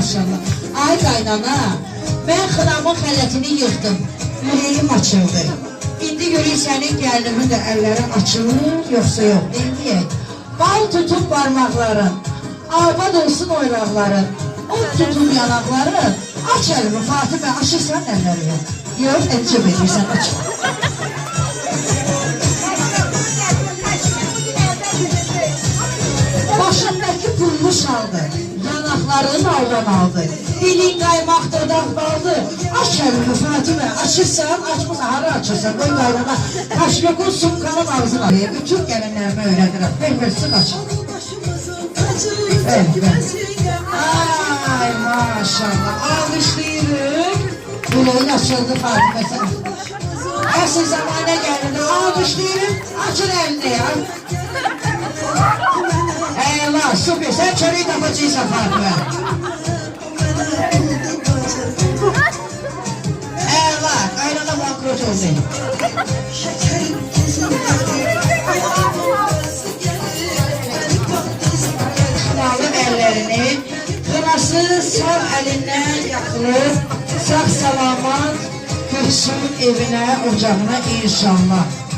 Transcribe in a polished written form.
maşallah. Ay qaynana, mən xınamın xələtini yıxdım. Ürəyim açıldı. İndi görək sənin gəlinimin də əlləri açılır, yoxsa yox. Deyək, bal tutun parmaqların, abad olsun oynaqların, ot tutun yanaqların, aç əlimi Fatimə, açırsan əllərimi. Yox, əlcə verirsən, aç. Başındakı pullu şaldı, yanaqların aldan aldı, dilin qaymaqda dağdaldı. Aç əlimi Fatimə, açırsan, açmırsan, hara açırsan, qoy qaynana, kaşlokun sumkanın ağzına. Bütün gəlinlərimi öyrədirəm, versin açın. Ay maşallah, alışlayırıq. Bulayın açıldı Fatimə sən. Əsr zamanə gəldi, alışlayırıq, açın əlini ya. Eyvah, süper, sen çöreği tapacıysan Fatimə. Eyvah, qaynana bankrot oldu. Xınalı əllərini, xınası sağ əlindən yaxılır, sağ salamat köksün evinə, ocağına inşallah.